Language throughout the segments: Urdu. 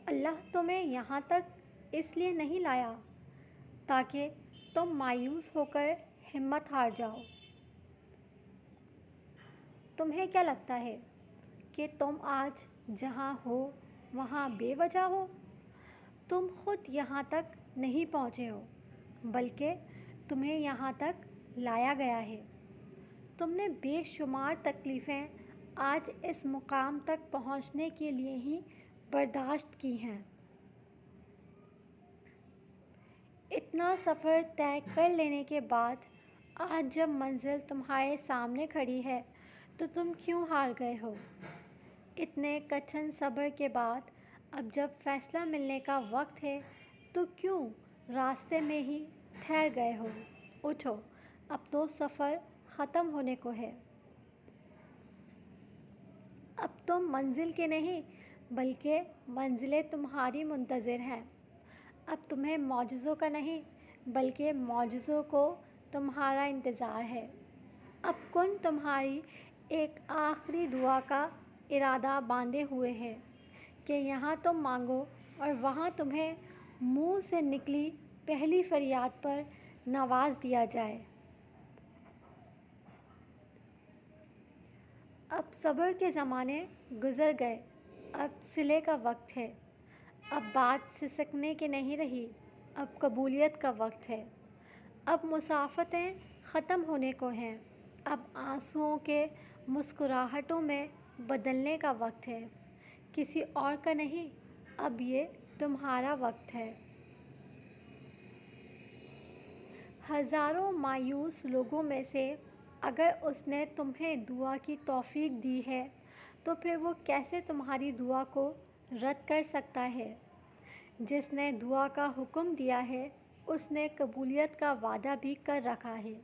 اللہ تمہیں یہاں تک اس لیے نہیں لایا تاکہ تم مایوس ہو کر ہمت ہار جاؤ۔ تمہیں کیا لگتا ہے کہ تم آج جہاں ہو وہاں بے وجہ ہو؟ تم خود یہاں تک نہیں پہنچے ہو بلکہ تمہیں یہاں تک لایا گیا ہے۔ تم نے بے شمار تکلیفیں آج اس مقام تک پہنچنے کے لیے ہی برداشت کی ہیں۔ اتنا سفر طے کر لینے کے بعد آج جب منزل تمہارے سامنے کھڑی ہے تو تم کیوں ہار گئے ہو؟ اتنے کٹھن صبر کے بعد اب جب فیصلہ ملنے کا وقت ہے تو کیوں راستے میں ہی ٹھہر گئے ہو؟ اٹھو، اب تو سفر ختم ہونے کو ہے۔ اب تم منزل کے نہیں بلکہ منزلیں تمہاری منتظر ہیں۔ اب تمہیں معجزوں کا نہیں بلکہ معجزوں کو تمہارا انتظار ہے۔ اب کن تمہاری ایک آخری دعا کا ارادہ باندھے ہوئے ہے کہ یہاں تم مانگو اور وہاں تمہیں منہ سے نکلی پہلی فریاد پر نواز دیا جائے۔ اب صبر کے زمانے گزر گئے، اب صلے کا وقت ہے۔ اب بات سسکنے کی نہیں رہی، اب قبولیت کا وقت ہے۔ اب مسافتیں ختم ہونے کو ہیں، اب آنسوؤں کے مسکراہٹوں میں بدلنے کا وقت ہے۔ کسی اور کا نہیں، اب یہ تمہارا وقت ہے۔ ہزاروں مایوس لوگوں میں سے اگر اس نے تمہیں دعا کی توفیق دی ہے تو پھر وہ کیسے تمہاری دعا کو رد کر سکتا ہے؟ جس نے دعا کا حکم دیا ہے اس نے قبولیت کا وعدہ بھی کر رکھا ہے۔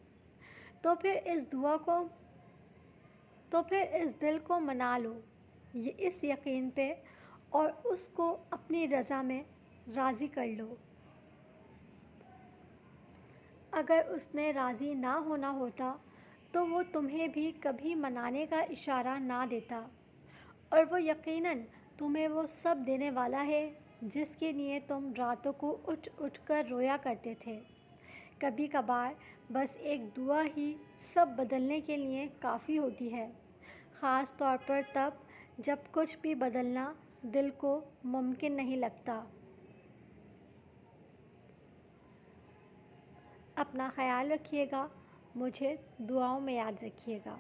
تو پھر اس دل کو منا لو اس یقین پہ اور اس کو اپنی رضا میں راضی کر لو۔ اگر اس نے راضی نہ ہونا ہوتا تو وہ تمہیں بھی کبھی منانے کا اشارہ نہ دیتا، اور وہ یقیناً تمہیں وہ سب دینے والا ہے جس کے لیے تم راتوں کو اٹھ اٹھ کر رویا کرتے تھے۔ کبھی کبھار بس ایک دعا ہی سب بدلنے کے لیے کافی ہوتی ہے، خاص طور پر تب جب کچھ بھی بدلنا دل کو ممکن نہیں لگتا۔ اپنا خیال رکھیے گا، مجھے دعاؤں میں یاد رکھیے گا۔